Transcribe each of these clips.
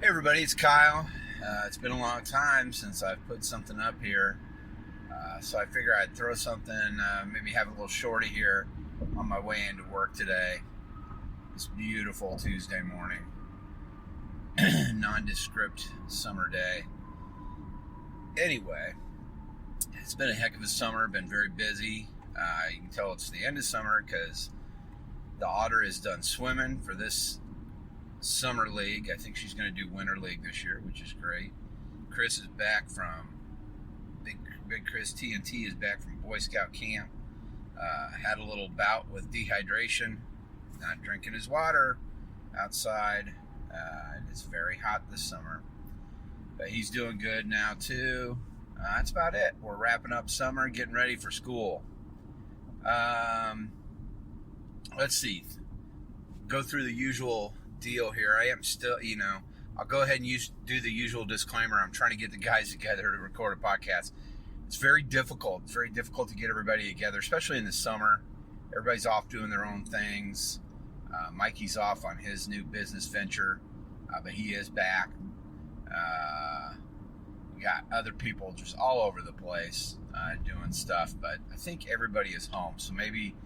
Hey everybody, it's Kyle. It's been a long time since I've put something up here, so I figure I'd throw something, maybe have a little shorty here on my way into work today. This beautiful Tuesday morning, nondescript summer day. Anyway, it's been a heck of a summer, been very busy. You can tell it's the end of summer because the otter is done swimming for this summer league. I think she's going to do winter league this year, which is great. Chris is back from Big Chris TNT is back from Boy Scout camp. Had a little bout with dehydration, not drinking his water outside. It's very hot this summer, but he's doing good now too. That's about it. We're wrapping up summer, getting ready for school. Let's see. Go through the usual deal here. I am still, I'll go ahead and do the usual disclaimer. I'm trying to get the guys together to record a podcast. It's very difficult. It's very difficult to get everybody together, especially in the summer. Everybody's off doing their own things. Mikey's off on his new business venture, but he is back. We got other people just all over the place doing stuff, but I think everybody is home. So maybe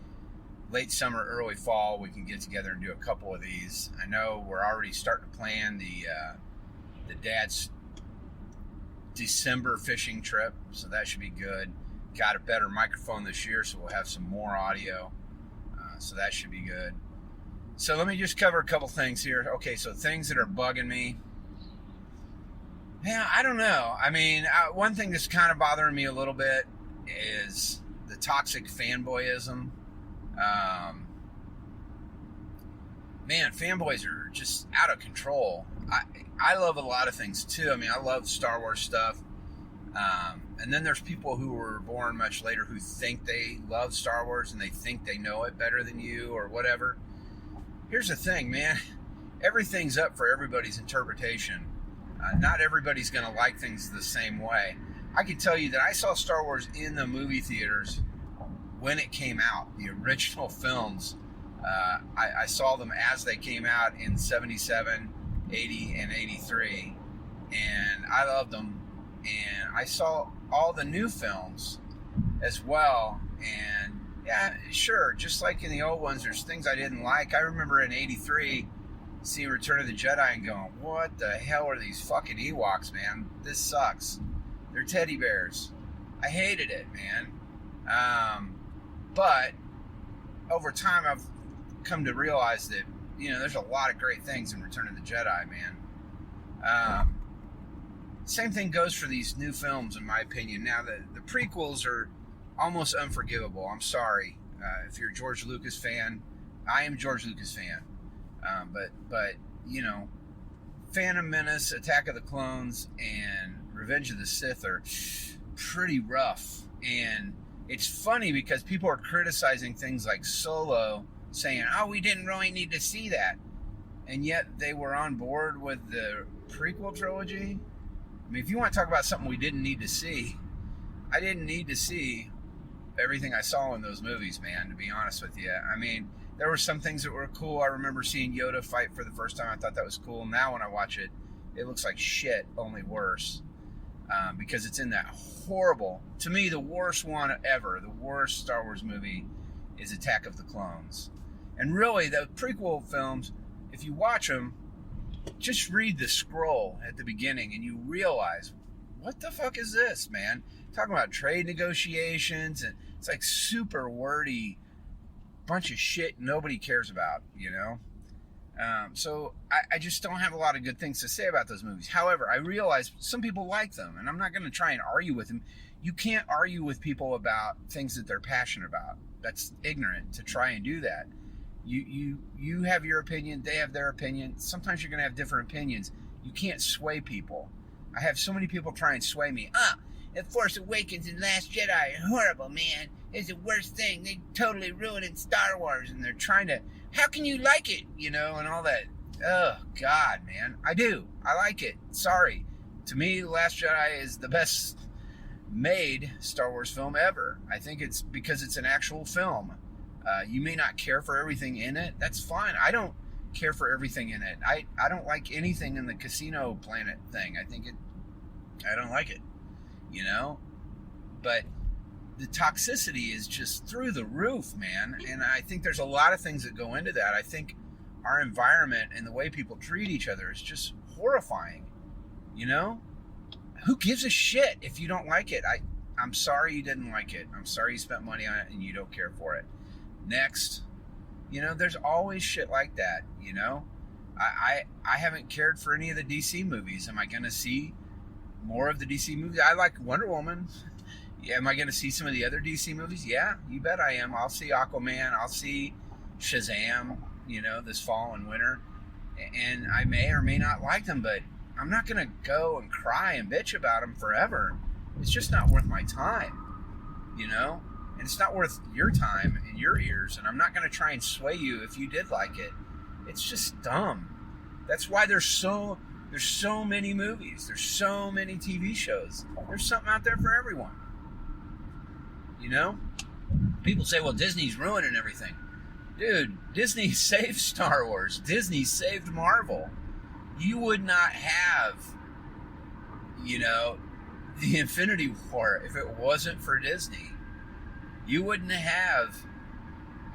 late summer, early fall, we can get together and do a couple of these. I know we're already starting to plan the dad's December fishing trip, so that should be good. Got a better microphone this year, so we'll have some more audio, so that should be good. So let me just cover a couple things here. Okay, so things that are bugging me. Yeah, I don't know. I mean, one thing that's kind of bothering me a little bit is the toxic fanboyism. Man, fanboys are just out of control. I love a lot of things too. I mean, I love Star Wars stuff. And then there's people who were born much later who think they love Star Wars and they think they know it better than you or whatever. Here's the thing, man. Everything's up for everybody's interpretation. Not everybody's going to like things the same way. I can tell you that I saw Star Wars in the movie theaters when it came out, the original films. I saw them as they came out in 77, 80, and 83, and I loved them. And I saw all the new films as well, and yeah, sure, just like in the old ones, there's things I didn't like. I remember in 83 seeing Return of the Jedi and going, what the hell are these fucking Ewoks, man? This sucks. They're teddy bears. I hated it, man. But over time, I've come to realize that, there's a lot of great things in Return of the Jedi, man. Same thing goes for these new films, in my opinion. Now, the prequels are almost unforgivable. I'm sorry. If you're a George Lucas fan, I am a George Lucas fan. But Phantom Menace, Attack of the Clones, and Revenge of the Sith are pretty rough. And it's funny because people are criticizing things like Solo, saying, oh, we didn't really need to see that. And yet they were on board with the prequel trilogy. I mean, if you want to talk about something we didn't need to see, I didn't need to see everything I saw in those movies, man, to be honest with you. I mean, there were some things that were cool. I remember seeing Yoda fight for the first time. I thought that was cool. Now when I watch it, it looks like shit, only worse. Because it's in that horrible, to me, the worst one ever, the worst Star Wars movie is Attack of the Clones. And really, the prequel films, if you watch them, just read the scroll at the beginning and you realize, what the fuck is this, man? Talking about trade negotiations, and it's like super wordy bunch of shit nobody cares about, So I just don't have a lot of good things to say about those movies. However, I realize some people like them, and I'm not going to try and argue with them. You can't argue with people about things that they're passionate about. That's ignorant to try and do that. You have your opinion, they have their opinion. Sometimes you're going to have different opinions. You can't sway people. I have so many people try and sway me. The Force Awakens and Last Jedi are horrible, man. It's the worst thing. They totally ruined Star Wars, and they're trying to, how can you like it, and all that. Oh, God, man. I do. I like it. Sorry. To me, The Last Jedi is the best made Star Wars film ever. I think it's because it's an actual film. You may not care for everything in it. That's fine. I don't care for everything in it. I don't like anything in the Casino Planet thing. I don't like it, you know? But the toxicity is just through the roof, man. And I think there's a lot of things that go into that. I think our environment and the way people treat each other is just horrifying, you know? Who gives a shit if you don't like it? I'm sorry you didn't like it. I'm sorry you spent money on it and you don't care for it. Next. You know, there's always shit like that, you know? I haven't cared for any of the DC movies. Am I going to see more of the DC movies? I like Wonder Woman. Yeah, am I going to see some of the other DC movies? Yeah, you bet I am. I'll see Aquaman. I'll see Shazam, you know, this fall and winter. And I may or may not like them, but I'm not going to go and cry and bitch about them forever. It's just not worth my time, you know? And it's not worth your time and your ears. And I'm not going to try and sway you if you did like it. It's just dumb. That's why there's so many movies. There's so many TV shows. There's something out there for everyone. You know? People say, well, Disney's ruining everything. Dude, Disney saved Star Wars. Disney saved Marvel. You would not have, you know, the Infinity War if it wasn't for Disney. You wouldn't have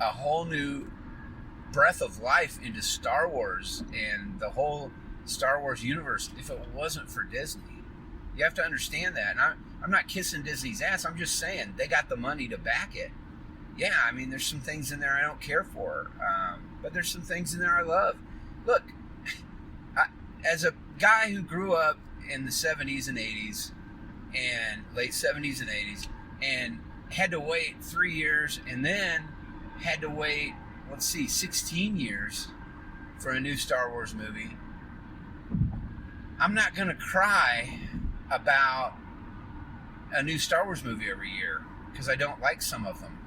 a whole new breath of life into Star Wars and the whole Star Wars universe if it wasn't for Disney. You have to understand that. And I'm not kissing Disney's ass. I'm just saying they got the money to back it. Yeah, I mean, there's some things in there I don't care for. But there's some things in there I love. Look, as a guy who grew up in the 70s and 80s and late 70s and 80s and had to wait 3 years and then had to wait, 16 years for a new Star Wars movie. I'm not going to cry about a new Star Wars movie every year because I don't like some of them.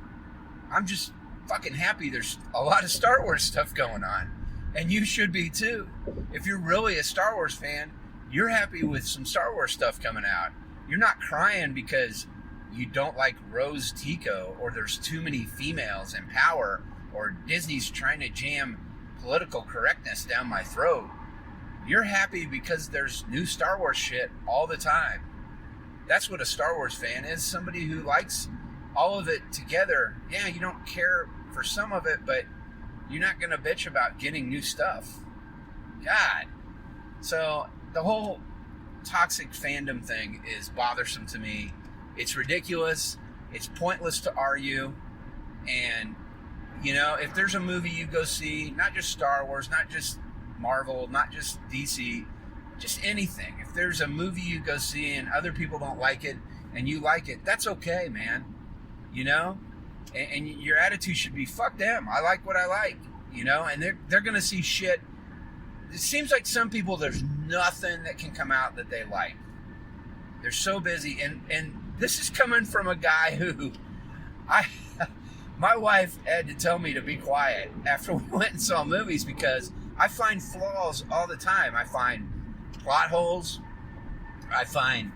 I'm just fucking happy there's a lot of Star Wars stuff going on. And you should be too. If you're really a Star Wars fan, you're happy with some Star Wars stuff coming out. You're not crying because you don't like Rose Tico or there's too many females in power or Disney's trying to jam political correctness down my throat. You're happy because there's new Star Wars shit all the time. That's what a Star Wars fan is. Somebody who likes all of it together. Yeah, you don't care for some of it, but you're not going to bitch about getting new stuff. God. So the whole toxic fandom thing is bothersome to me. It's ridiculous. It's pointless to argue. And, you know, if there's a movie you go see, not just Star Wars, not just Marvel, not just DC, just anything. If there's a movie you go see and other people don't like it and you like it, that's okay, man. You know? And your attitude should be, fuck them. I like what I like, you know? And they're going to see shit. It seems like some people, there's nothing that can come out that they like. They're so busy. And this is coming from a guy who my wife had to tell me to be quiet after we went and saw movies because I find flaws all the time. I find plot holes. I find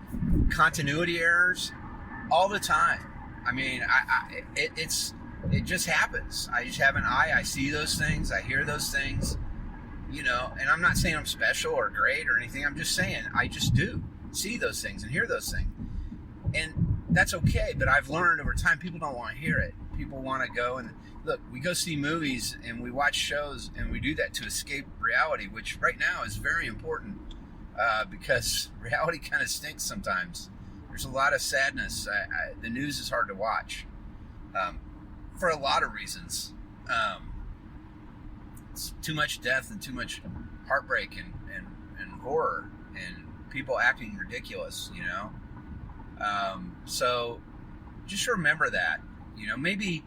continuity errors all the time. I mean, it just happens. I just have an eye. I see those things. I hear those things, you know, and I'm not saying I'm special or great or anything. I'm just saying I just do see those things and hear those things. And that's okay. But I've learned over time, people don't want to hear it. People want to go and look, we go see movies and we watch shows and we do that to escape reality, which right now is very important because reality kind of stinks sometimes. There's a lot of sadness. The news is hard to watch for a lot of reasons. It's too much death and too much heartbreak and horror and people acting ridiculous, you know? So just remember that, you know, maybe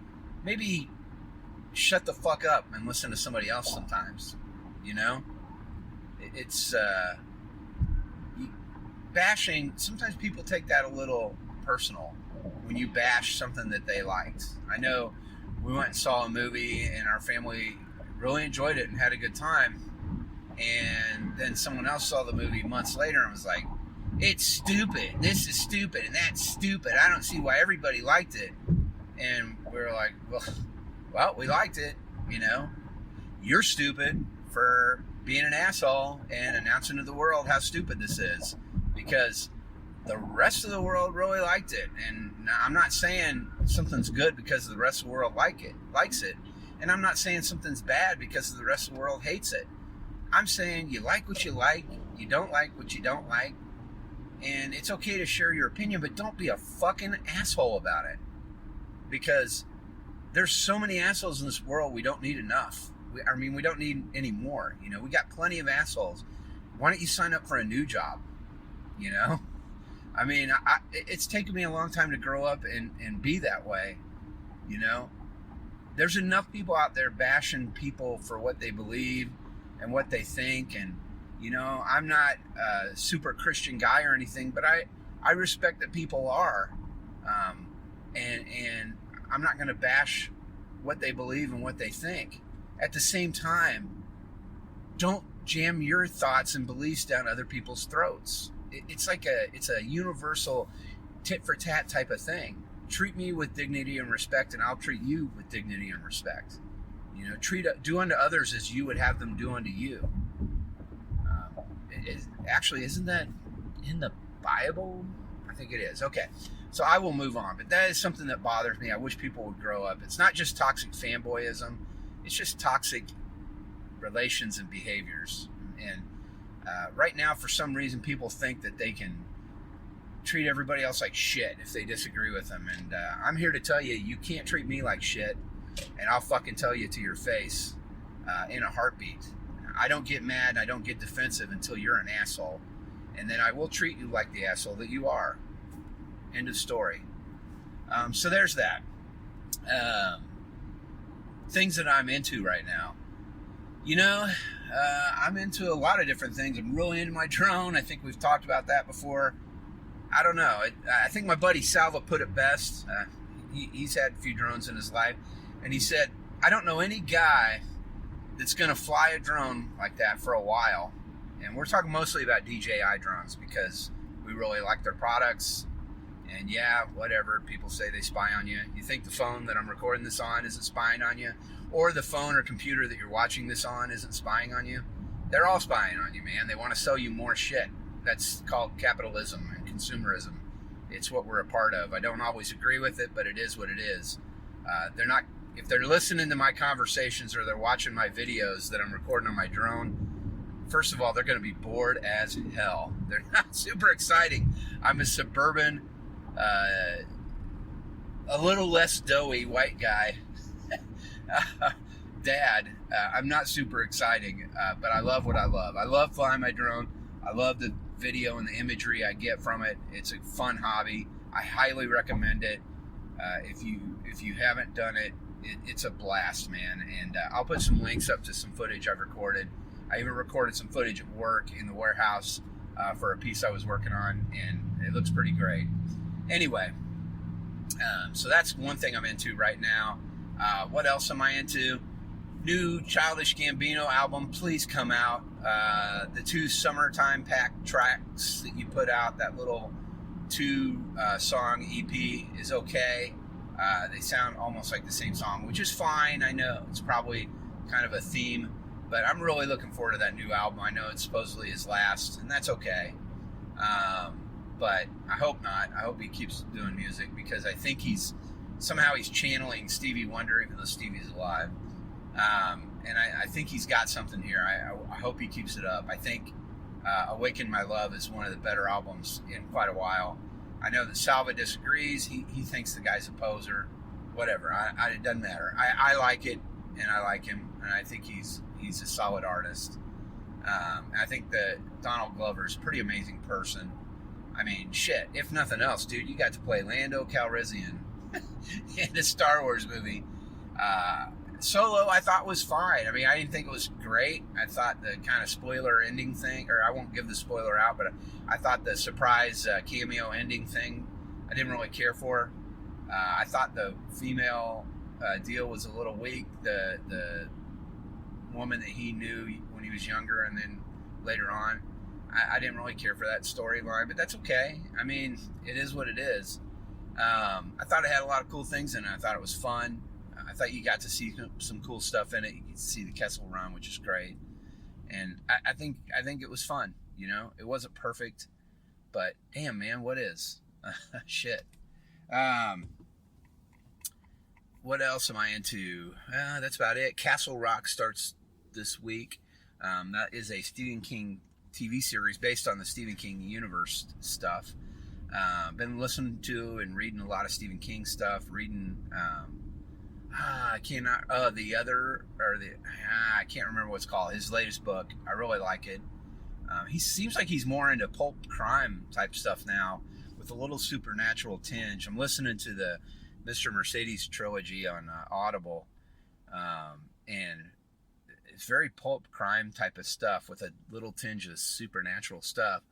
shut the fuck up and listen to somebody else sometimes, you know? It's bashing, sometimes people take that a little personal when you bash something that they liked. I know we went and saw a movie and our family really enjoyed it and had a good time, and then someone else saw the movie months later and was like, it's stupid, this is stupid, and that's stupid, I don't see why everybody liked it. And we were like, well, we liked it, you know? You're stupid for being an asshole and announcing to the world how stupid this is, because the rest of the world really liked it. And I'm not saying something's good because the rest of the world likes it. And I'm not saying something's bad because the rest of the world hates it. I'm saying you like what you like, you don't like what you don't like, and it's okay to share your opinion, but don't be a fucking asshole about it. Because there's so many assholes in this world, we don't need enough. We don't need any more. You know, we got plenty of assholes. Why don't you sign up for a new job? You know? I mean, it's taken me a long time to grow up and be that way, you know? There's enough people out there bashing people for what they believe and what they think, and, you know, I'm not a super Christian guy or anything, but I respect that people are, and I'm not going to bash what they believe and what they think. At the same time, don't jam your thoughts and beliefs down other people's throats. It's a universal tit for tat type of thing. Treat me with dignity and respect, and I'll treat you with dignity and respect. You know, do unto others as you would have them do unto you. Actually, isn't that in the Bible? I think it is. Okay, so I will move on. But that is something that bothers me. I wish people would grow up. It's not just toxic fanboyism. It's just toxic relations and behaviors. And right now, for some reason, people think that they can treat everybody else like shit if they disagree with them. And I'm here to tell you, you can't treat me like shit, and I'll fucking tell you to your face in a heartbeat. I don't get mad, I don't get defensive until you're an asshole. And then I will treat you like the asshole that you are. End of story. So there's that. Things that I'm into right now. You know, I'm into a lot of different things. I'm really into my drone. I think we've talked about that before. I don't know. I think my buddy Salva put it best. He's had a few drones in his life. And he said, I don't know any guy that's going to fly a drone like that for a while. And we're talking mostly about DJI drones because we really like their products. And yeah, whatever, people say they spy on you. You think the phone that I'm recording this on isn't spying on you? Or the phone or computer that you're watching this on isn't spying on you? They're all spying on you, man. They want to sell you more shit. That's called capitalism and consumerism. It's what we're a part of. I don't always agree with it, but it is what it is. If they're listening to my conversations or they're watching my videos that I'm recording on my drone, first of all, they're going to be bored as hell. They're not super exciting. I'm a suburban, a little less doughy white guy dad. I'm not super exciting, but I love what I love. I love flying my drone. I love the video and the imagery I get from it. It's a fun hobby. I highly recommend it. If you haven't done it, it's a blast, man. And I'll put some links up to some footage I've recorded. I even recorded some footage at work in the warehouse for a piece I was working on, and it looks pretty great. Anyway, so that's one thing I'm into right now. What else am I into? New Childish Gambino album, please come out. The 2 summertime pack tracks that you put out, that little 2 song EP is okay. They sound almost like the same song, which is fine. I know it's probably kind of a theme, but I'm really looking forward to that new album. I know it's supposedly his last, and that's okay. But I hope not. I hope he keeps doing music because I think he's channeling Stevie Wonder, even though Stevie's alive. And I think he's got something here. I hope he keeps it up. I think Awaken My Love is one of the better albums in quite a while. I know that Salva disagrees. He thinks the guy's a poser. Whatever. It doesn't matter. I like it, and I like him, and I think he's a solid artist. I think that Donald Glover's a pretty amazing person. I mean, shit, if nothing else, dude, you got to play Lando Calrissian in a Star Wars movie. Solo, I thought was fine. I mean, I didn't think it was great. I thought the kind of spoiler ending thing, or I won't give the spoiler out, but I thought the surprise cameo ending thing, I didn't really care for. I thought the female deal was a little weak. The woman that he knew when he was younger and then later on, I didn't really care for that storyline, but that's okay. I mean, it is what it is. I thought it had a lot of cool things in it. I thought it was fun. I thought you got to see some cool stuff in it. You could see the Kessel Run, which is great. And I think it was fun. You know, it wasn't perfect, but damn, man, what is? Shit. Um, what else am I into? That's about it. Castle Rock starts this week. That is a Stephen King TV series based on the Stephen King universe stuff. Been listening to and reading a lot of Stephen King stuff. Reading, I cannot. I can't remember what it's called. His latest book. I really like it. He seems like he's more into pulp crime type stuff now, with a little supernatural tinge. I'm listening to the Mr. Mercedes trilogy on Audible, and it's very pulp crime type of stuff with a little tinge of supernatural stuff.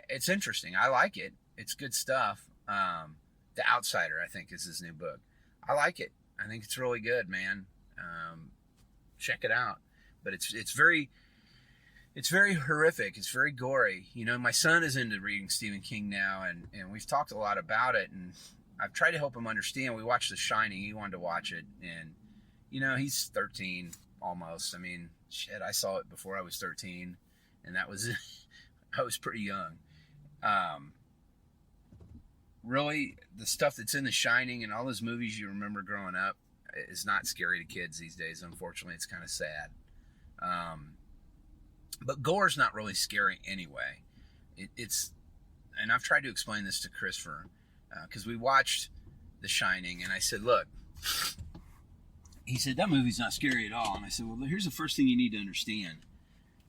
It's interesting. I like it. It's good stuff. The Outsider, I think, is his new book. I like it. I think it's really good, man. Check it out. But it's very horrific. It's very gory. You know, my son is into reading Stephen King now, and we've talked a lot about it, and I've tried to help him understand. We watched The Shining. He wanted to watch it, and, you know, he's 13 almost. I mean, shit, I saw it before I was 13, and that was, I was pretty young. Really, the stuff that's in The Shining and all those movies you remember growing up is not scary to kids these days. Unfortunately, it's kind of sad. But gore's not really scary anyway. It's, and I've tried to explain this to Christopher, because we watched The Shining, and I said, look, he said, that movie's not scary at all. And I said, well, here's the first thing you need to understand.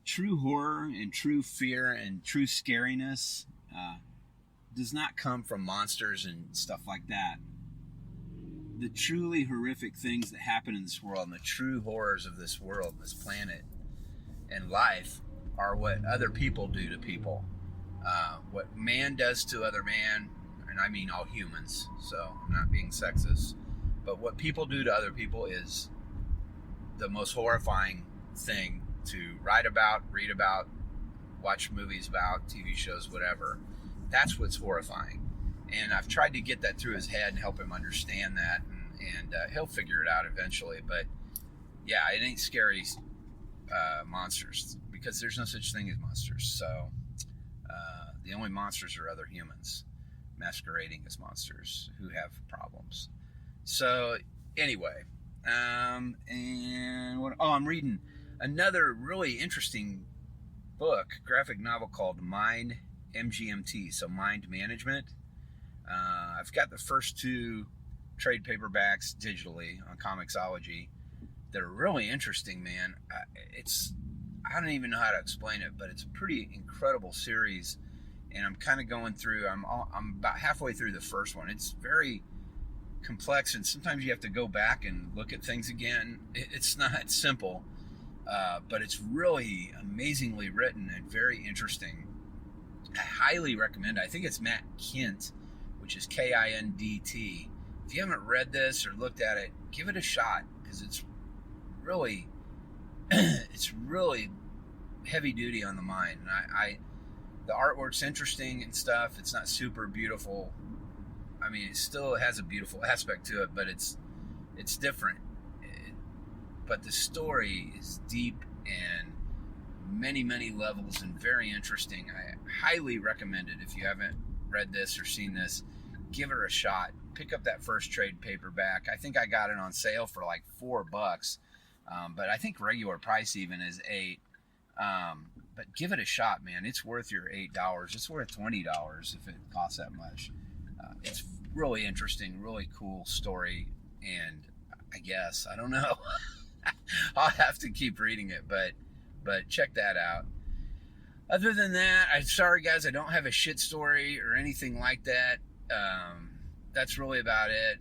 True horror and true fear and true scariness does not come from monsters and stuff like that. The truly horrific things that happen in this world and the true horrors of this world, this planet, and life are what other people do to people. What man does to other man, and I mean all humans, so I'm not being sexist, but what people do to other people is the most horrifying thing to write about, read about, watch movies about, TV shows, whatever. That's what's horrifying. And I've tried to get that through his head and help him understand that, and he'll figure it out eventually. But yeah, it ain't scary monsters, because there's no such thing as monsters. So the only monsters are other humans masquerading as monsters who have problems. So anyway, and what? Oh, I'm reading another really interesting book, graphic novel called Mind MGMT, so Mind Management. I've got the first two trade paperbacks digitally on Comixology. They're really interesting, man. I don't even know how to explain it, but it's a pretty incredible series, and I'm kind of going through. I'm about halfway through the first one. It's very complex, and sometimes you have to go back and look at things again. It's not simple, but it's really amazingly written and very interesting. I highly recommend it. I think it's Matt Kindt, which is Kindt. If you haven't read this or looked at it, give it a shot, because it's really heavy duty on the mind. And the artwork's interesting and stuff. It's not super beautiful. I mean, it still has a beautiful aspect to it, but it's different. But the story is deep and many levels and very interesting. I highly recommend it. If you haven't read this or seen this, give it a shot. Pick up that first trade paperback. I think I got it on sale for like $4, but I think regular price even is $8. But give it a shot, man. It's worth your $8. It's worth $20 if it costs that much. It's really interesting, really cool story, and I don't know. I'll have to keep reading it, but check that out. Other than that, I'm sorry guys, I don't have a shit story or anything like that. That's really about it.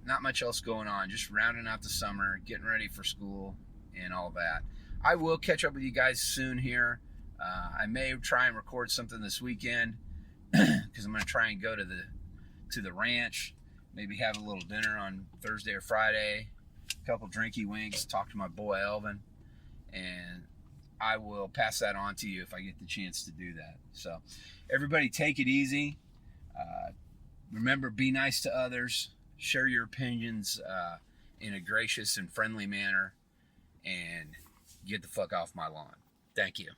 Not much else going on. Just rounding out the summer, getting ready for school, and all that. I will catch up with you guys soon here. I may try and record something this weekend, because I'm going to try and go to the ranch. Maybe have a little dinner on Thursday or Friday. A couple drinky winks. Talk to my boy Elvin, and I will pass that on to you if I get the chance to do that. So everybody take it easy. Remember, be nice to others. Share your opinions in a gracious and friendly manner. And get the fuck off my lawn. Thank you.